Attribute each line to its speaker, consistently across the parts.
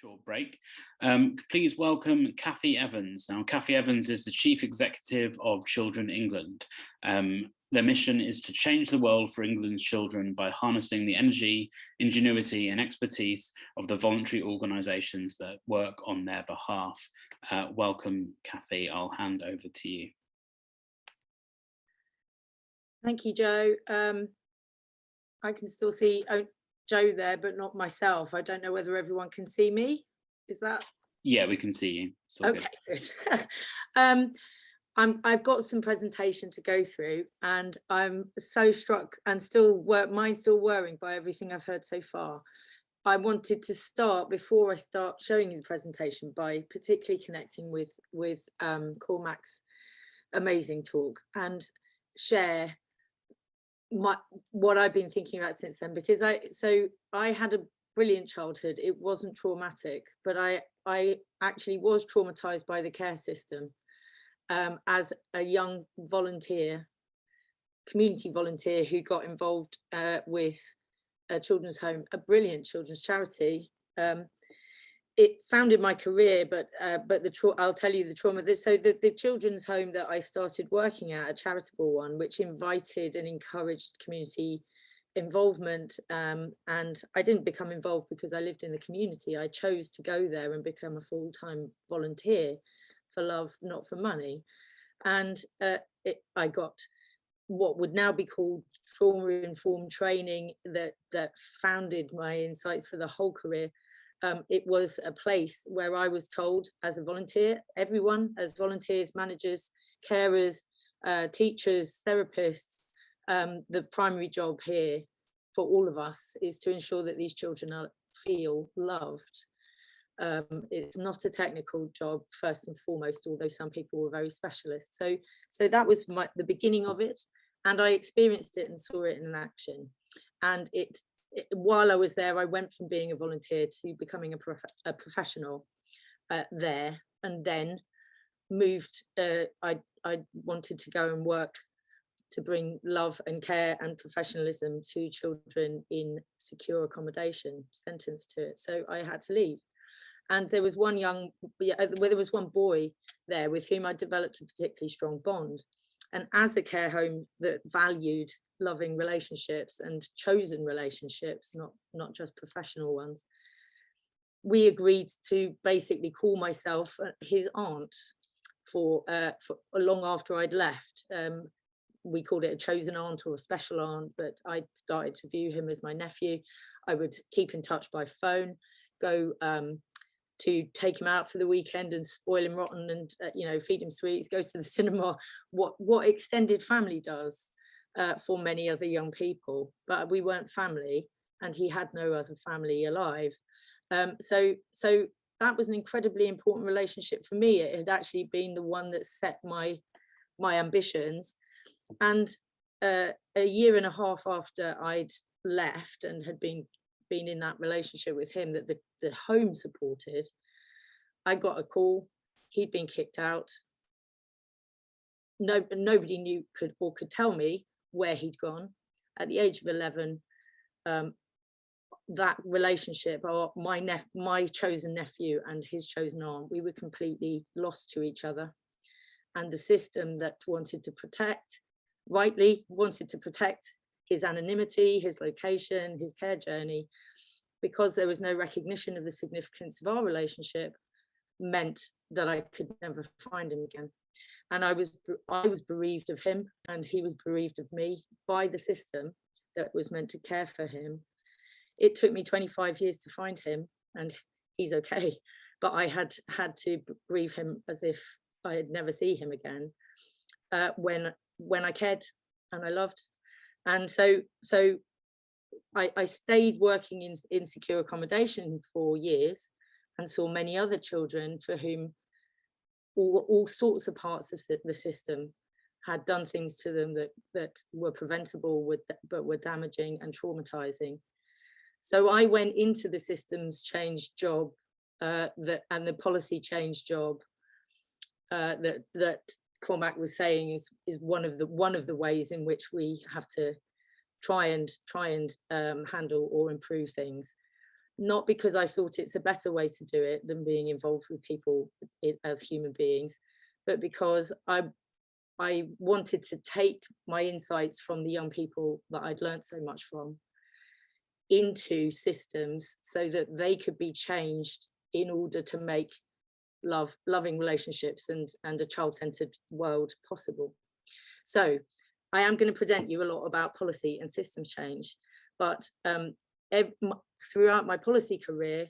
Speaker 1: short break. Please welcome Cathy Evans. Now, Cathy Evans is the Chief Executive of Children England. Their mission is to change the world for England's children by harnessing the energy, ingenuity and expertise of the voluntary organisations that work on their behalf. Welcome, Cathy. I'll hand over to you.
Speaker 2: Thank you, Joe. I can still see Joe there, but not myself. I don't know whether everyone can see me. Is that?
Speaker 1: Yeah, we can see you.
Speaker 2: Okay, good. I've got some presentation to go through, and I'm so struck and mine's still whirring by everything I've heard so far. I wanted to start, before I start showing you the presentation, by particularly connecting with Cormac's amazing talk and share what I've been thinking about since then, because I had a brilliant childhood. It wasn't traumatic, but I actually was traumatized by the care system as a young volunteer, community volunteer, who got involved with a children's home, a brilliant children's charity. It founded my career, but I'll tell you the trauma. So the children's home that I started working at, a charitable one, which invited and encouraged community involvement, and I didn't become involved because I lived in the community. I chose to go there and become a full-time volunteer for love, not for money. And I got what would now be called trauma-informed training that founded my insights for the whole career. It was a place where I was told, as a volunteer, everyone as volunteers, managers, carers, teachers, therapists, the primary job here for all of us is to ensure that these children feel loved. It's not a technical job, first and foremost, although some people were very specialist. So that was the beginning of it, and I experienced it and saw it in action. And while I was there, I went from being a volunteer to becoming a professional there, and then moved. I wanted to go and work to bring love and care and professionalism to children in secure accommodation, sentenced to it. So I had to leave. And there was one boy there with whom I developed a particularly strong bond. And as a care home that valued loving relationships and chosen relationships, not just professional ones, we agreed to basically call myself his aunt for long after I'd left. We called it a chosen aunt or a special aunt, but I started to view him as my nephew. I would keep in touch by phone, go to take him out for the weekend and spoil him rotten and feed him sweets, go to the cinema, what extended family does for many other young people. But we weren't family, and he had no other family alive. So that was an incredibly important relationship for me. It had actually been the one that set my ambitions. And a year and a half after I'd left and had been in that relationship with him that the home supported, I got a call. He'd been kicked out. Nobody knew could tell me where he'd gone. At the age of 11, that relationship, or my chosen nephew and his chosen aunt, we were completely lost to each other. And the system that rightly wanted to protect his anonymity, his location, his care journey, because there was no recognition of the significance of our relationship, meant that I could never find him again. And I was bereaved of him, and he was bereaved of me by the system that was meant to care for him. It took me 25 years to find him, and he's okay. But I had to grieve him as if I'd never see him again, when I cared and I loved. And so I stayed working in secure accommodation for years, and saw many other children for whom all sorts of parts of the system had done things to them that were preventable, but were damaging and traumatizing. So I went into the systems change job and the policy change job that Cormac was saying is one of the ways in which we have to try and handle or improve things. not because I thought it's a better way to do it than being involved with people as human beings, but because I wanted to take my insights from the young people that I'd learned so much from into systems so that they could be changed in order to make loving relationships and a child-centered world possible. So I am going to present you a lot about policy and systems change, but throughout my policy career,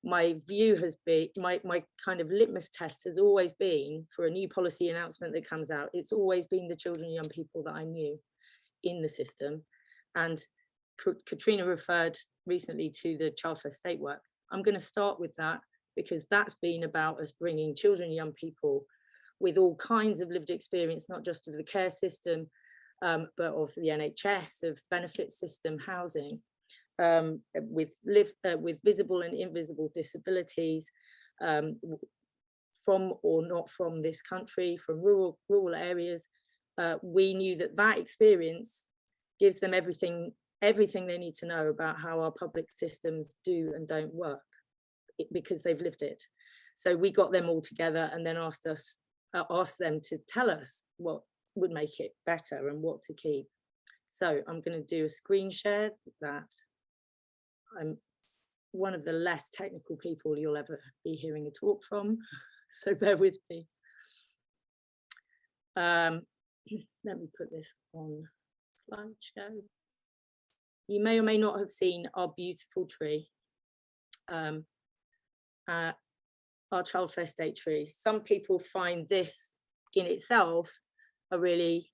Speaker 2: my view has been, my kind of litmus test has always been, for a new policy announcement that comes out, it's always been the children and young people that I knew in the system. And Katrina referred recently to the Child First State work. I'm going to start with that because that's been about us bringing children and young people with all kinds of lived experience, not just of the care system, but of the NHS, of benefit system, housing, with visible and invisible disabilities, from or not from this country, from rural areas. We knew that experience gives them everything they need to know about how our public systems do and don't work, because they've lived it. So we got them all together and then asked them to tell us what would make it better and what to keep. So I'm going to do a screen share that. I'm one of the less technical people you'll ever be hearing a talk from, so bear with me. Let me put this on slideshow. You may or may not have seen our beautiful tree, our Child First State tree. Some people find this in itself a really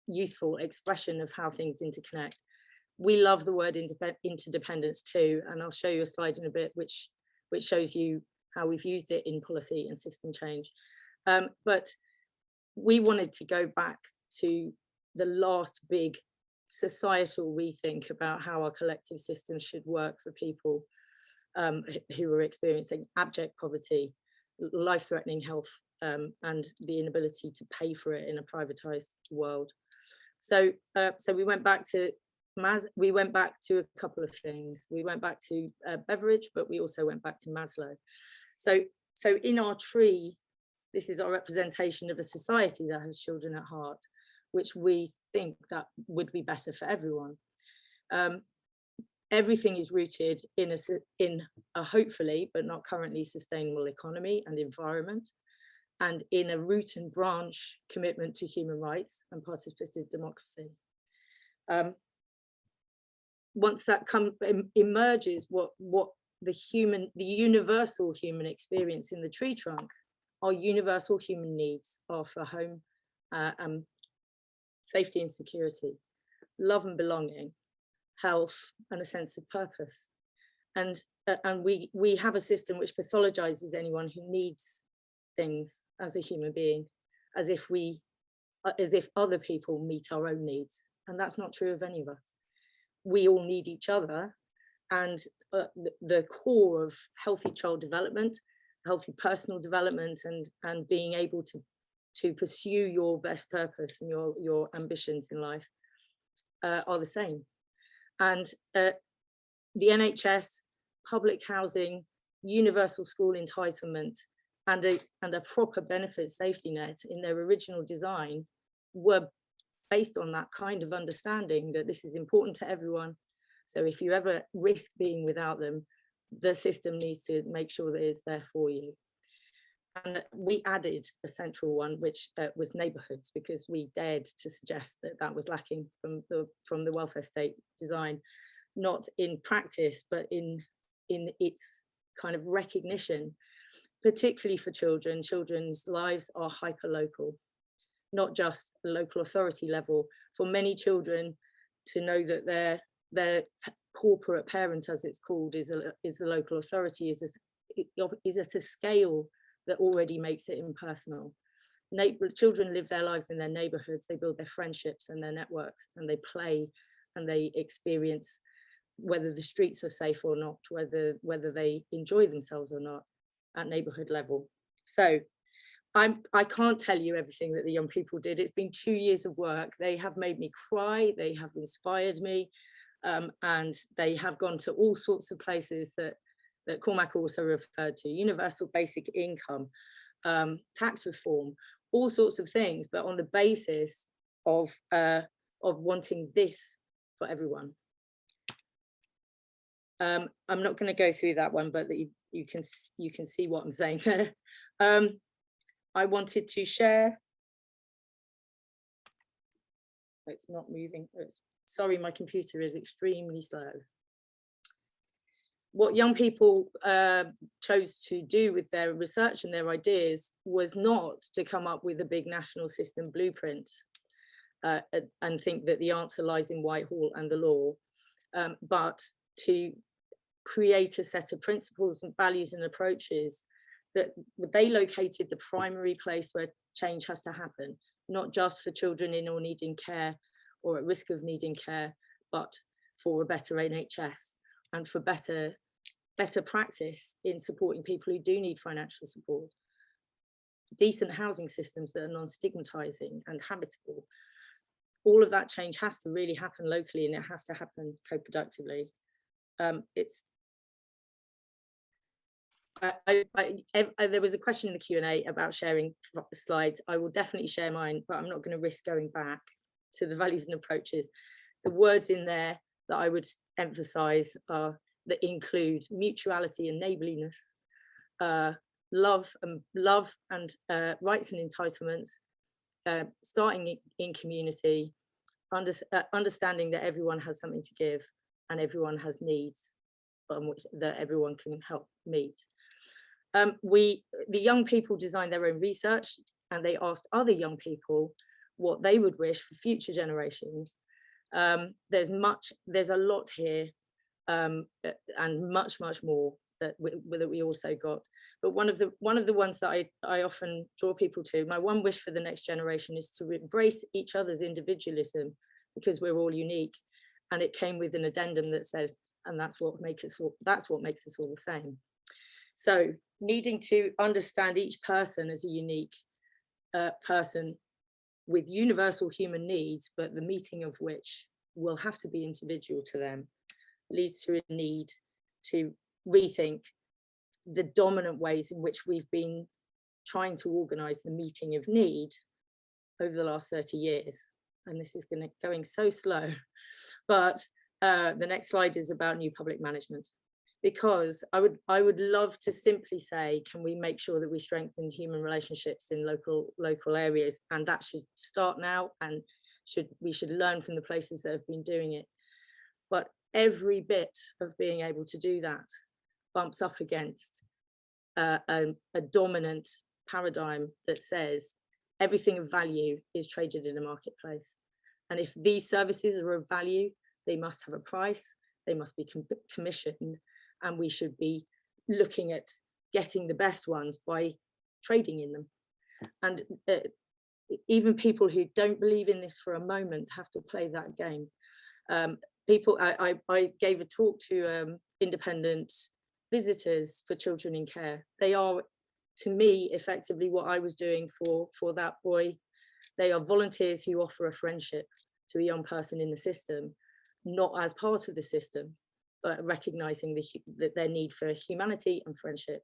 Speaker 2: useful expression of how things interconnect. We love the word interdependence too, and I'll show you a slide in a bit which shows you how we've used it in policy and system change. But we wanted to go back to the last big societal rethink about how our collective systems should work for people who are experiencing abject poverty, life-threatening health, and the inability to pay for it in a privatized world. So we went back to a couple of things. We went back to Beveridge, but we also went back to Maslow. So in our tree, this is our representation of a society that has children at heart, which we think that would be better for everyone. Everything is rooted in a hopefully, but not currently, sustainable economy and environment, and in a root and branch commitment to human rights and participative democracy. Once that emerges, what the universal human experience in the tree trunk, our universal human needs are for home, safety and security, love and belonging, health, and a sense of purpose. And we have a system which pathologizes anyone who needs things as a human being, as if other people meet our own needs. And that's not true of any of us. We all need each other. And the core of healthy child development, healthy personal development, and being able to pursue your best purpose and your ambitions in life are the same. And the NHS, public housing, universal school entitlement, and a proper benefit safety net in their original design were based on that kind of understanding that this is important to everyone. So if you ever risk being without them, the system needs to make sure that it's there for you. And we added a central one, which was neighbourhoods, because we dared to suggest that that was lacking from the welfare state design, not in practice, but in its kind of recognition, particularly for children. Children's lives are hyper-local, not just a local authority level. For many children to know that their corporate parent, as it's called, is the local authority, is at a scale that already makes it impersonal. Children live their lives in their neighborhoods, they build their friendships and their networks, and they play and they experience whether the streets are safe or not, whether they enjoy themselves or not at neighborhood level. So I can't tell you everything that the young people did. It's been 2 years of work. They have made me cry, they have inspired me. and they have gone to all sorts of places that Cormac also referred to: universal basic income, tax reform, all sorts of things, but on the basis of wanting this for everyone. I'm not going to go through that one, but you can see what I'm saying there. I wanted to share. It's not moving. Sorry, my computer is extremely slow. What young people chose to do with their research and their ideas was not to come up with a big national system blueprint and think that the answer lies in Whitehall and the law, but to create a set of principles and values and approaches that they located the primary place where change has to happen, not just for children in or needing care or at risk of needing care, but for a better NHS and for better practice in supporting people who do need financial support, decent housing systems that are non-stigmatizing and habitable. All of that change has to really happen locally, and it has to happen co-productively. There was a question in the Q&A about sharing slides. I will definitely share mine, but I'm not going to risk going back to the values and approaches. The words in there that I would emphasize are that include mutuality and neighborliness, love and rights and entitlements, starting in community, understanding that everyone has something to give and everyone has needs that everyone can help meet. The young people designed their own research, and they asked other young people what they would wish for future generations. There's a lot here, and much more that we also got. But one of the ones that I often draw people to, my one wish for the next generation is to embrace each other's individualism, because we're all unique. And it came with an addendum that says, and that's what makes us all the same. So needing to understand each person as a unique person with universal human needs, but the meeting of which will have to be individual to them, leads to a need to rethink the dominant ways in which we've been trying to organize the meeting of need over the last 30 years. And this is going so slow, but the next slide is about new public management, because I would love to simply say, can we make sure that we strengthen human relationships in local areas? And that should start now, and we should learn from the places that have been doing it. But every bit of being able to do that bumps up against a dominant paradigm that says everything of value is traded in a marketplace. And if these services are of value, they must have a price, they must be commissioned, and we should be looking at getting the best ones by trading in them. And even people who don't believe in this for a moment have to play that game. I gave a talk to independent visitors for children in care. They are, to me, effectively what I was doing for that boy. They are volunteers who offer a friendship to a young person in the system, not as part of the system, but recognizing their need for humanity and friendship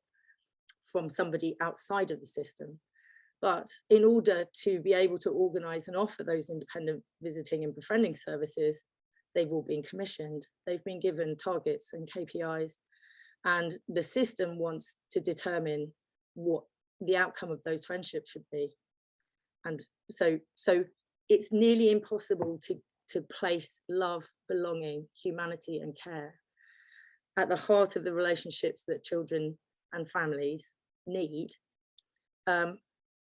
Speaker 2: from somebody outside of the system. But in order to be able to organize and offer those independent visiting and befriending services, they've all been commissioned. They've been given targets and KPIs, and the system wants to determine what the outcome of those friendships should be. And so it's nearly impossible to place love, belonging, humanity, and care at the heart of the relationships that children and families need,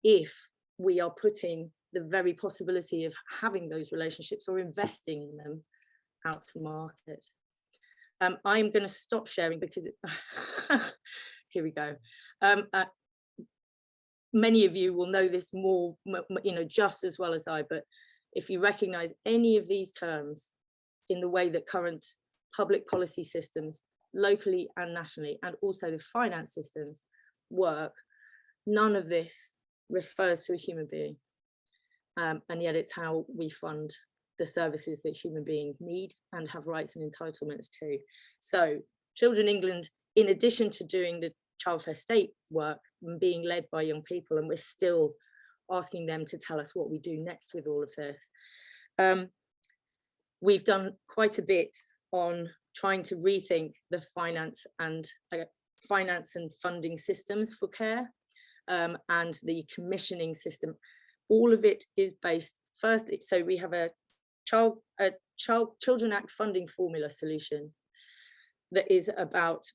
Speaker 2: if we are putting the very possibility of having those relationships or investing in them out to market. I'm going to stop sharing because here we go. Many of you will know this more, just as well as I, but if you recognize any of these terms in the way that current public policy systems, locally and nationally, and also the finance systems work, none of this refers to a human being. And yet it's how we fund the services that human beings need and have rights and entitlements to. So Children England, in addition to doing the childfare state work and being led by young people, and we're still asking them to tell us what we do next with all of this. We've done quite a bit on trying to rethink the finance and funding systems for care, and the commissioning system. All of it is based, firstly, so we have a Children Act funding formula solution that is about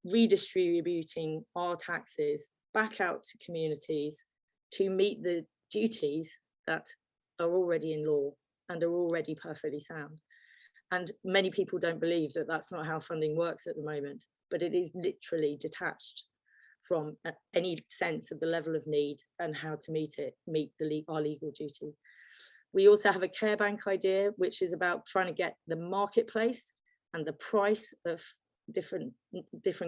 Speaker 2: redistributing our taxes back out to communities to meet the duties that are already in law and are already perfectly sound. And many people don't believe that that's not how funding works at the moment, but it is literally detached from any sense of the level of need and how to meet our legal duties. We also have a care bank idea, which is about trying to get the marketplace and the price of different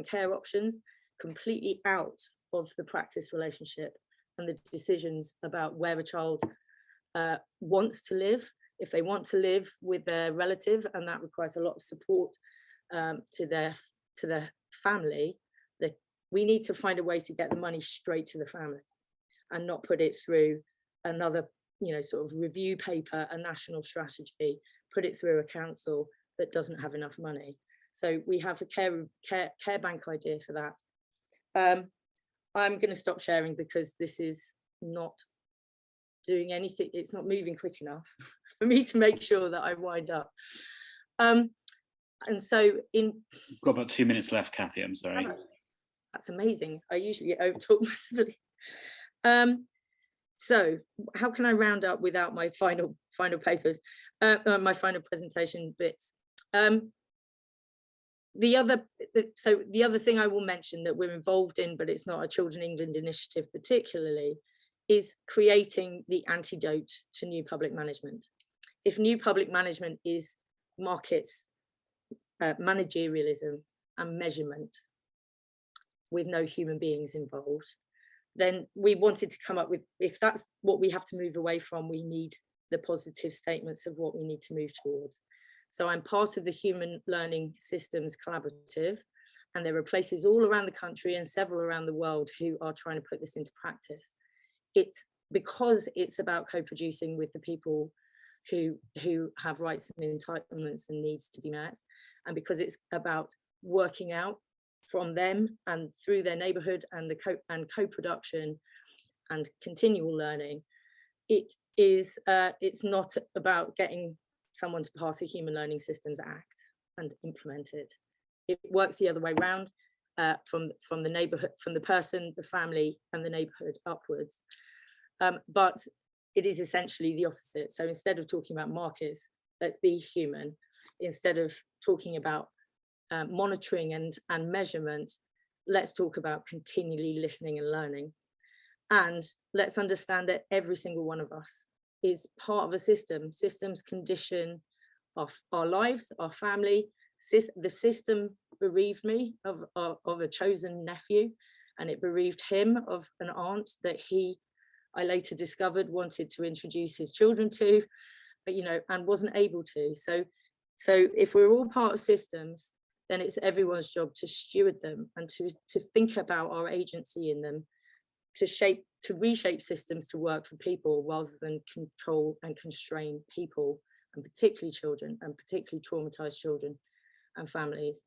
Speaker 2: care options completely out of the practice relationship and the decisions about where a child wants to live. If they want to live with their relative, and that requires a lot of support to their family, we need to find a way to get the money straight to the family and not put it through another, sort of review paper, a national strategy, put it through a council that doesn't have enough money. So we have a care bank idea for that. I'm going to stop sharing because this is not doing anything. It's not moving quick enough for me to make sure that I wind up. And so
Speaker 1: We've got about 2 minutes left, Kathy, I'm sorry.
Speaker 2: That's amazing. I usually overtalk massively. So how can I round up without my final papers, my final presentation bits? The other thing I will mention that we're involved in, but it's not a Children England initiative particularly, is creating the antidote to new public management. If new public management is markets, managerialism and measurement with no human beings involved, then we wanted to come up with, if that's what we have to move away from, we need the positive statements of what we need to move towards. So I'm part of the Human Learning Systems Collaborative, and there are places all around the country and several around the world who are trying to put this into practice. It's because it's about co-producing with the people who have rights and entitlements and needs to be met, and because it's about working out from them and through their neighbourhood and co-production and continual learning. It's not about getting someone to pass a Human Learning Systems Act and implement it. It works the other way around, from the neighbourhood, from the person, the family and the neighbourhood upwards. But it is essentially the opposite. So instead of talking about markers, let's be human. Instead of talking about monitoring and measurement, let's talk about continually listening and learning. And let's understand that every single one of us is part of a system. Systems condition our lives, our family. The system bereaved me of a chosen nephew, and it bereaved him of an aunt that I later discovered wanted to introduce his children to, but and wasn't able to. So if we're all part of systems, then it's everyone's job to steward them and to think about our agency in them, to reshape systems to work for people rather than control and constrain people, and particularly children, and particularly traumatized children and families.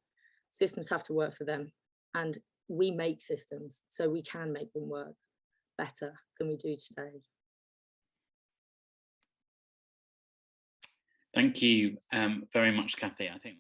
Speaker 2: Systems have to work for them, and we make systems, so we can make them work better than we do today.
Speaker 1: Thank you very much, Kathy. I think